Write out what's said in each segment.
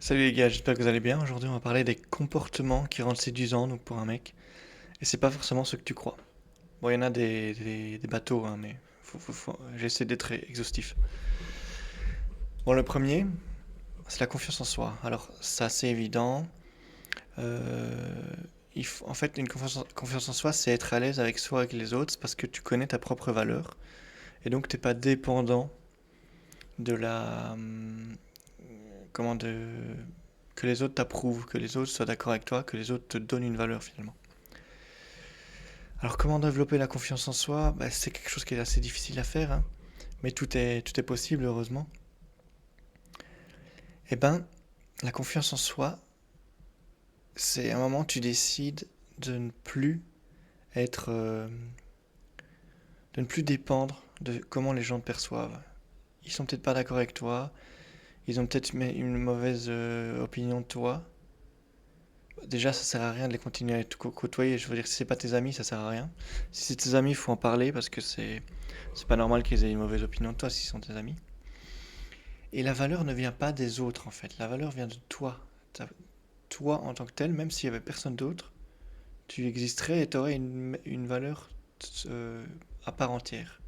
Salut les gars, j'espère que vous allez bien. Aujourd'hui, on va parler des comportements qui rendent séduisants donc pour un mec. Et c'est pas forcément ce que tu crois. Bon, il y en a des bateaux, hein, mais j'essaie d'être exhaustif. Bon, le premier, c'est la confiance en soi. Alors, c'est assez évident. Euh, en fait, une confiance en soi, c'est être à l'aise avec soi et avec les autres c'est parce que tu connais ta propre valeur. Et donc, t'es pas dépendant de comment de... que les autres t'approuvent, que les autres soient d'accord avec toi, que les autres te donnent une valeur finalement. Alors comment développer la confiance en soi? C'est quelque chose qui est assez difficile à faire, hein, mais tout est possible heureusement. Eh ben, la confiance en soi, c'est un moment où tu décides de ne plus être, de ne plus dépendre de comment les gens te perçoivent. Ils sont peut-être pas d'accord avec toi, ils ont peut-être une mauvaise opinion de toi. Déjà, ça sert à rien de les continuer à te côtoyer. Je veux dire, si c'est pas tes amis, ça sert à rien. Si c'est tes amis, il faut en parler parce que c'est pas normal qu'ils aient une mauvaise opinion de toi s'ils sont tes amis. Et la valeur ne vient pas des autres en fait, la valeur vient de toi. Toi en tant que tel, même s'il y avait personne d'autre, tu existerais et tu aurais une valeur euh, à part entière.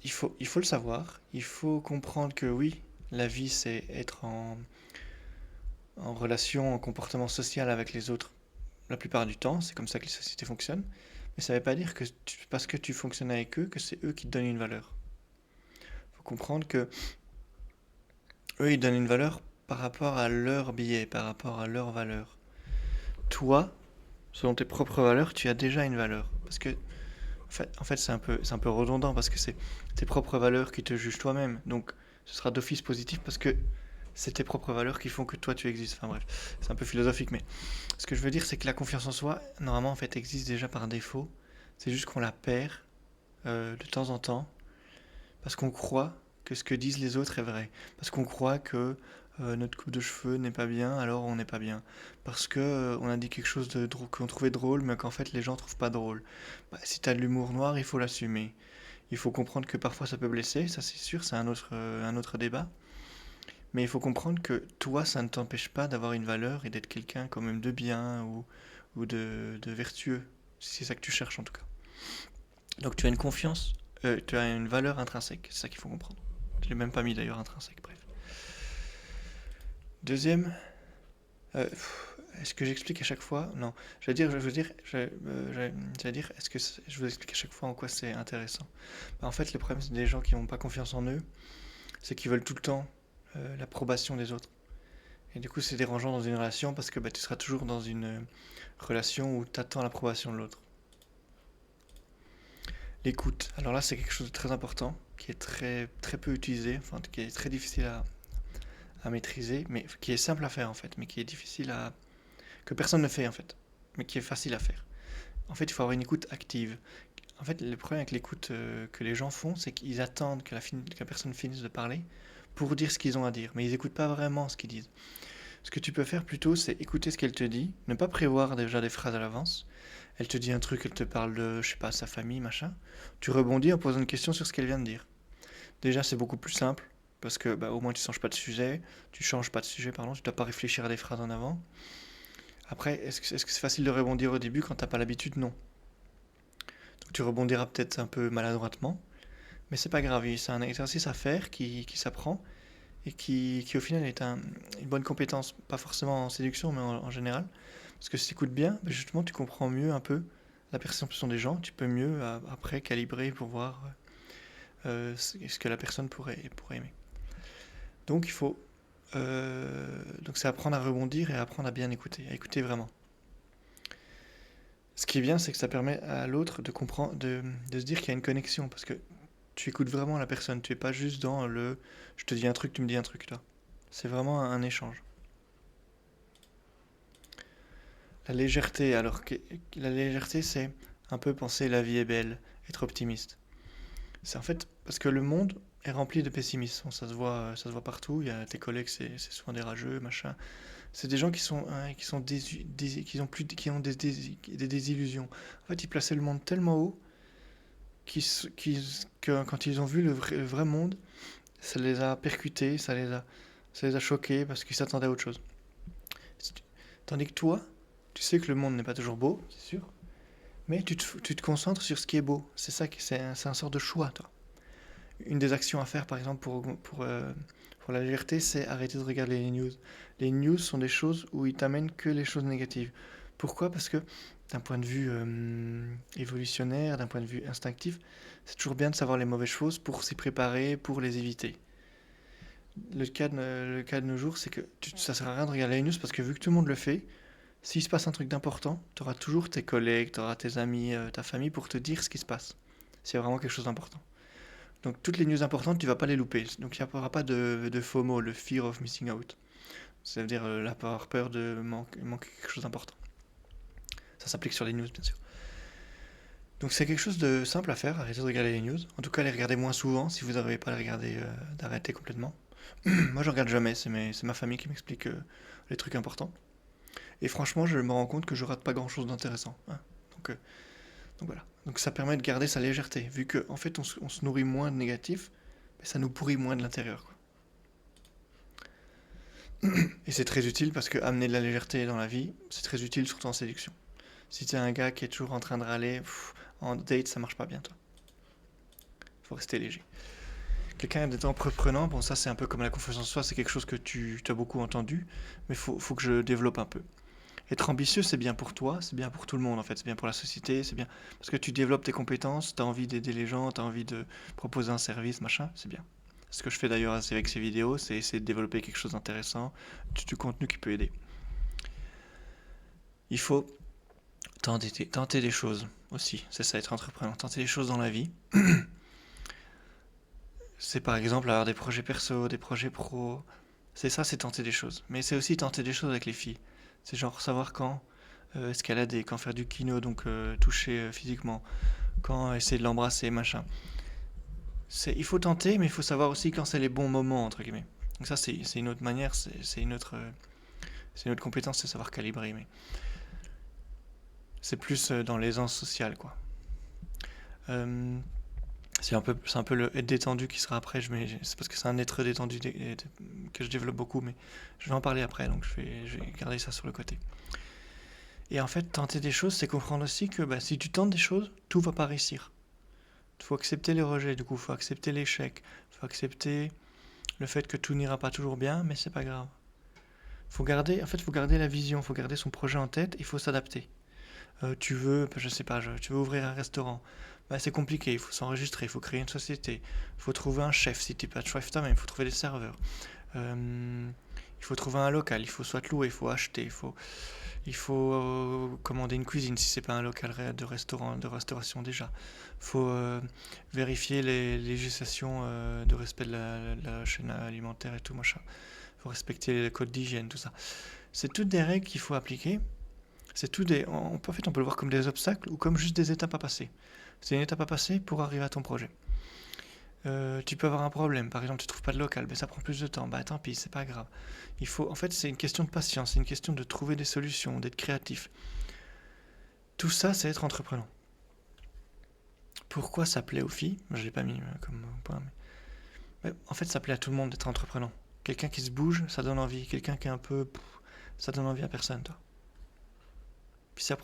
Il faut le savoir, il faut comprendre que oui, la vie c'est être en relation, en comportement social avec les autres la plupart du temps, c'est comme ça que les sociétés fonctionnent, mais ça ne veut pas dire que parce que tu fonctionnes avec eux, que c'est eux qui te donnent une valeur. Il faut comprendre que eux, ils donnent une valeur par rapport à leur billet, par rapport à leur valeur. Toi, selon tes propres valeurs, tu as déjà une valeur. Parce que, en fait c'est un peu redondant parce que c'est tes propres valeurs qui te jugent toi-même. Donc, ce sera d'office positif parce que c'est tes propres valeurs qui font que toi tu existes. Enfin bref, c'est un peu philosophique, mais ce que je veux dire, c'est que la confiance en soi, normalement, en fait, existe déjà par défaut. C'est juste qu'on la perd de temps en temps parce qu'on croit que ce que disent les autres est vrai. Parce qu'on croit que notre coupe de cheveux n'est pas bien, alors on n'est pas bien. Parce que on a dit quelque chose de qu'on trouvait drôle, mais qu'en fait les gens trouvent pas drôle. Si t'as de l'humour noir, il faut l'assumer. Il faut comprendre que parfois ça peut blesser, ça c'est sûr, c'est un autre débat. Mais il faut comprendre que toi, ça ne t'empêche pas d'avoir une valeur et d'être quelqu'un quand même de bien ou de vertueux. Si c'est ça que tu cherches en tout cas. Donc tu as une confiance, tu as une valeur intrinsèque, c'est ça qu'il faut comprendre. Je l'ai même pas mis d'ailleurs intrinsèque, bref. Deuxième, est-ce que j'explique à chaque fois? Non, j'allais dire, est-ce que je vous explique à chaque fois en quoi c'est intéressant? En fait, le problème c'est des gens qui n'ont pas confiance en eux, c'est qu'ils veulent tout le temps l'approbation des autres. Et du coup, c'est dérangeant dans une relation parce que tu seras toujours dans une relation où tu attends l'approbation de l'autre. L'écoute. Alors là, c'est quelque chose de très important, qui est très, très peu utilisé, enfin, qui est très difficile à maîtriser, mais qui est simple à faire en fait, mais qui est difficile à... que personne ne fait en fait, mais qui est facile à faire. En fait, il faut avoir une écoute active. En fait, le problème avec l'écoute que les gens font, c'est qu'ils attendent que la personne finisse de parler pour dire ce qu'ils ont à dire, mais ils n'écoutent pas vraiment ce qu'ils disent. Ce que tu peux faire plutôt, c'est écouter ce qu'elle te dit, ne pas prévoir déjà des phrases à l'avance. Elle te dit un truc, elle te parle de, je sais pas, sa famille, machin. Tu rebondis en posant une question sur ce qu'elle vient de dire. Déjà, c'est beaucoup plus simple, parce que au moins tu changes pas de sujet, pardon, tu dois pas réfléchir à des phrases en avant. Après, est-ce que c'est facile de rebondir au début quand t'as pas l'habitude? Non. Donc tu rebondiras peut-être un peu maladroitement, mais c'est pas grave, c'est un exercice à faire qui s'apprend et qui au final est une bonne compétence, pas forcément en séduction, mais en général. Parce que si tu écoutes bien, justement, tu comprends mieux un peu la perception des gens, tu peux mieux après calibrer pour voir ce que la personne pourrait aimer. Donc il faut... donc c'est apprendre à rebondir et apprendre à bien écouter, à écouter vraiment. Ce qui est bien, c'est que ça permet à l'autre de comprendre, de se dire qu'il y a une connexion, parce que tu écoutes vraiment la personne, tu es pas juste dans le je te dis un truc, tu me dis un truc là. C'est vraiment un échange. La légèreté, la légèreté, c'est un peu penser la vie est belle, être optimiste. C'est en fait parce que le monde est rempli de pessimisme. Ça se voit partout. Il y a tes collègues, c'est souvent des rageux, machin. C'est des gens qui ont des désillusions. En fait, ils plaçaient le monde tellement haut que quand ils ont vu le vrai monde, ça les a percutés, ça les a choqués parce qu'ils s'attendaient à autre chose. Tandis que toi, tu sais que le monde n'est pas toujours beau, c'est sûr, mais tu te concentres sur ce qui est beau. C'est ça, c'est un sort de choix, toi. Une des actions à faire, par exemple, pour la légèreté, c'est arrêter de regarder les news. Les news sont des choses où ils t'amènent que les choses négatives. Pourquoi? Parce que d'un point de vue évolutionnaire, d'un point de vue instinctif, c'est toujours bien de savoir les mauvaises choses pour s'y préparer, pour les éviter. Le cas de nos jours, c'est que ça sert à rien de regarder les news parce que vu que tout le monde le fait, s'il se passe un truc d'important, tu auras toujours tes collègues, tu auras tes amis, ta famille pour te dire ce qui se passe. S'il y a vraiment quelque chose d'important. Donc toutes les news importantes, tu vas pas les louper. Donc il n'y aura pas de FOMO, le fear of missing out. Ça veut dire avoir peur de manquer quelque chose d'important. Ça s'applique sur les news, bien sûr. Donc c'est quelque chose de simple à faire, arrêter de regarder les news. En tout cas, les regarder moins souvent, si vous n'arrivez pas à les regarder, d'arrêter complètement. Moi, je regarde jamais, c'est ma famille qui m'explique les trucs importants. Et franchement, je me rends compte que je rate pas grand-chose d'intéressant, hein. Donc, euh, donc voilà. Donc ça permet de garder sa légèreté. Vu qu'en en fait, on se nourrit moins de négatif, mais ça nous pourrit moins de l'intérieur, quoi. Et c'est très utile parce que amener de la légèreté dans la vie, c'est très utile, surtout en séduction. Si t'es un gars qui est toujours en train de râler, en date, ça marche pas bien, toi. Faut rester léger. Quelqu'un d'être entreprenant, bon, ça c'est un peu comme la confiance en soi, c'est quelque chose que tu as beaucoup entendu, mais faut que je développe un peu. Être ambitieux, c'est bien pour toi, c'est bien pour tout le monde en fait, c'est bien pour la société, c'est bien parce que tu développes tes compétences, tu as envie d'aider les gens, tu as envie de proposer un service, machin, c'est bien. Ce que je fais d'ailleurs avec ces vidéos, c'est essayer de développer quelque chose d'intéressant, du contenu qui peut aider. Il faut tenter des choses aussi, c'est ça être entrepreneur, tenter des choses dans la vie. C'est par exemple avoir des projets perso, des projets pro. C'est ça, c'est tenter des choses. Mais c'est aussi tenter des choses avec les filles. C'est genre savoir quand escalader, quand faire du kino, donc toucher physiquement, quand essayer de l'embrasser, machin. Il faut tenter, mais il faut savoir aussi quand c'est les bons moments, entre guillemets. Donc ça, c'est une autre manière, c'est une autre compétence, c'est savoir calibrer. Mais c'est plus dans l'aisance sociale, quoi. Euh, c'est un peu le être détendu qui sera après. C'est parce que c'est un être détendu que je développe beaucoup, mais je vais en parler après, donc je vais garder ça sur le côté. Et en fait, tenter des choses, c'est comprendre aussi que bah, si tu tentes des choses, tout va pas réussir. Il faut accepter les rejets, du coup, il faut accepter l'échec, il faut accepter le fait que tout n'ira pas toujours bien, mais c'est pas grave. Faut garder la vision, faut garder son projet en tête, il faut s'adapter. Tu veux, je sais pas, tu veux ouvrir un restaurant. Bah, c'est compliqué, il faut s'enregistrer, il faut créer une société, il faut trouver un chef si tu n'es pas de chef toi-même, il faut trouver des serveurs. Il faut trouver un local, il faut soit louer, il faut acheter, il faut commander une cuisine si c'est pas un local de restauration déjà. Il faut vérifier les législations de respect de la chaîne alimentaire et tout machin. Il faut respecter les codes d'hygiène, tout ça. C'est toutes des règles qu'il faut appliquer. En fait, on peut le voir comme des obstacles ou comme juste des étapes à passer. C'est une étape à passer pour arriver à ton projet. Tu peux avoir un problème, par exemple, tu trouves pas de local, mais ça prend plus de temps. Bah tant pis, c'est pas grave. En fait, c'est une question de patience, c'est une question de trouver des solutions, d'être créatif. Tout ça, c'est être entreprenant. Pourquoi ça plaît aux filles? Je l'ai pas mis comme point, mais en fait, ça plaît à tout le monde d'être entreprenant. Quelqu'un qui se bouge, ça donne envie. Quelqu'un qui est un peu, ça donne envie à personne, toi. Puis ça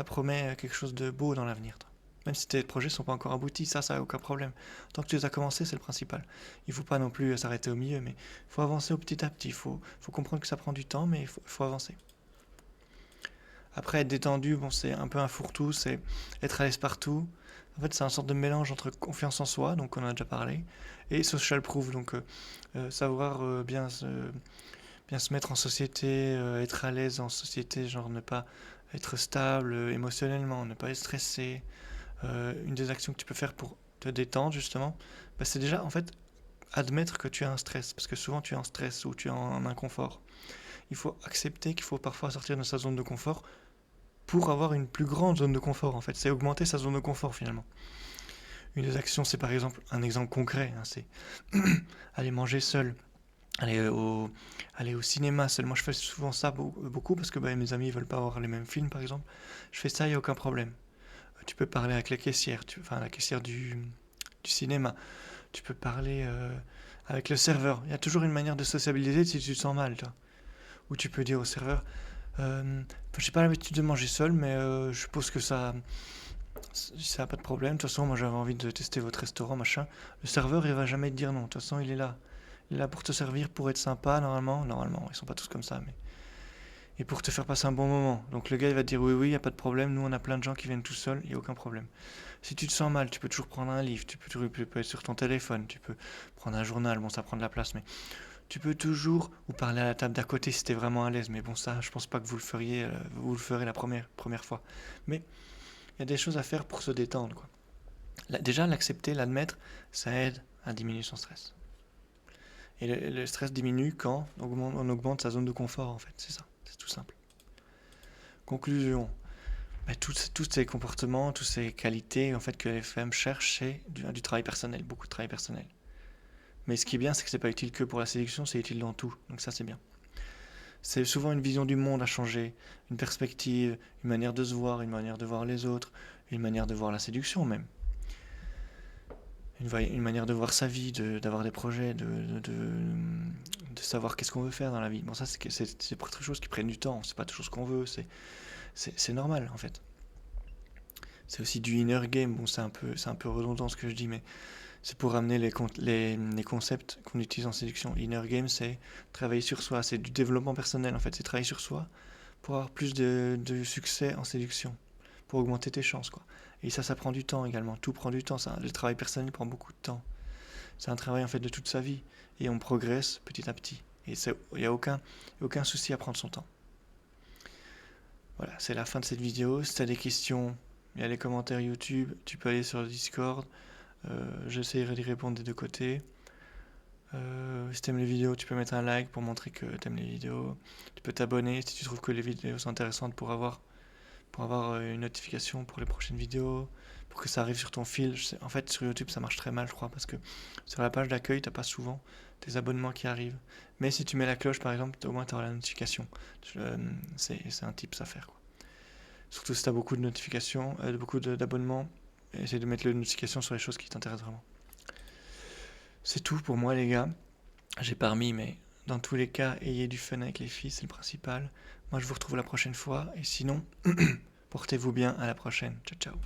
promet quelque chose de beau dans l'avenir, toi. Même si tes projets sont pas encore aboutis, ça n'a aucun problème. Tant que tu les as commencés, c'est le principal. Il faut pas non plus s'arrêter au milieu, mais il faut avancer au petit à petit. Faut comprendre que ça prend du temps, mais faut avancer. Après, être détendu, bon, c'est un peu un fourre-tout, c'est être à l'aise partout. En fait, c'est un sorte de mélange entre confiance en soi, donc on en a déjà parlé, et social proof, donc savoir bien se mettre en société, être à l'aise en société, genre ne pas être stable émotionnellement, ne pas être stressé. Une des actions que tu peux faire pour te détendre, justement, bah, c'est déjà, en fait, admettre que tu as un stress, parce que souvent tu es en stress ou tu es en inconfort. Il faut accepter qu'il faut parfois sortir de sa zone de confort pour avoir une plus grande zone de confort, en fait. C'est augmenter sa zone de confort, finalement. Une des actions, c'est par exemple, un exemple concret, hein, c'est aller manger seul, aller aller au cinéma seul. Moi, je fais souvent ça beaucoup parce que bah, mes amis veulent pas voir les mêmes films, par exemple. Je fais ça, il n'y a aucun problème. Tu peux parler avec la caissière, enfin la caissière du cinéma. Tu peux parler Avec le serveur, il y a toujours une manière de sociabiliser si tu te sens mal, toi. Ou tu peux dire au serveur, j'ai pas l'habitude de manger seul, mais je suppose que ça a pas de problème. De toute façon, moi j'avais envie de tester votre restaurant, machin. Le serveur, il va jamais te dire non. De toute façon, il est là. Il est là pour te servir, pour être sympa, normalement. Normalement, ils sont pas tous comme ça, mais. Et pour te faire passer un bon moment. Donc le gars, il va te dire oui, oui, il y a pas de problème. Nous, on a plein de gens qui viennent tout seuls, il y a aucun problème. Si tu te sens mal, tu peux toujours prendre un livre, tu peux être sur ton téléphone, tu peux prendre un journal. Bon, ça prend de la place, mais tu peux toujours ou parler à la table d'à côté si t'es vraiment à l'aise. Mais bon, ça, je pense pas que vous le ferez la première fois. Mais il y a des choses à faire pour se détendre, quoi. Déjà, l'accepter, l'admettre, ça aide à diminuer son stress. Et le stress diminue quand on augmente sa zone de confort, en fait. C'est ça, c'est tout simple. Conclusion. Bah, tous ces comportements, toutes ces qualités en fait que les femmes cherchent, c'est du travail personnel, beaucoup de travail personnel. Mais ce qui est bien, c'est que c'est pas utile que pour la séduction, c'est utile dans tout. Donc ça, c'est bien. C'est souvent une vision du monde à changer, une perspective, une manière de se voir, une manière de voir les autres, une manière de voir la séduction même. Une manière de voir sa vie, d'avoir des projets, de savoir qu'est-ce qu'on veut faire dans la vie. Bon, ça, c'est pour des choses qui prennent du temps. C'est pas toujours ce qu'on veut. C'est normal, en fait. C'est aussi du inner game. Bon, c'est un peu redondant ce que je dis, mais c'est pour ramener les concepts qu'on utilise en séduction. Inner game, c'est travailler sur soi. C'est du développement personnel, en fait. C'est travailler sur soi pour avoir plus de succès en séduction, pour augmenter tes chances, quoi. Et ça prend du temps également. Tout prend du temps. Le travail personnel prend beaucoup de temps. C'est un travail en fait de toute sa vie. Et on progresse petit à petit. Et il n'y a aucun souci à prendre son temps. Voilà, c'est la fin de cette vidéo. Si tu as des questions, il y a les commentaires YouTube. Tu peux aller sur le Discord. J'essaierai d'y répondre des deux côtés. Si tu aimes les vidéos, tu peux mettre un like pour montrer que tu aimes les vidéos. Tu peux t'abonner si tu trouves que les vidéos sont intéressantes pour avoir une notification pour les prochaines vidéos, pour que ça arrive sur ton fil. En fait, sur YouTube, ça marche très mal, je crois, parce que sur la page d'accueil, t'as pas souvent tes abonnements qui arrivent. Mais si tu mets la cloche, par exemple, au moins tu auras la notification. C'est un tips à faire, quoi. Surtout si tu as beaucoup de notifications, beaucoup d'abonnements, essaye de mettre les notifications sur les choses qui t'intéressent vraiment. C'est tout pour moi, les gars. J'ai pas remis, mais dans tous les cas, ayez du fun avec les filles, c'est le principal. Moi, je vous retrouve la prochaine fois. Et sinon, portez-vous bien, à la prochaine. Ciao, ciao.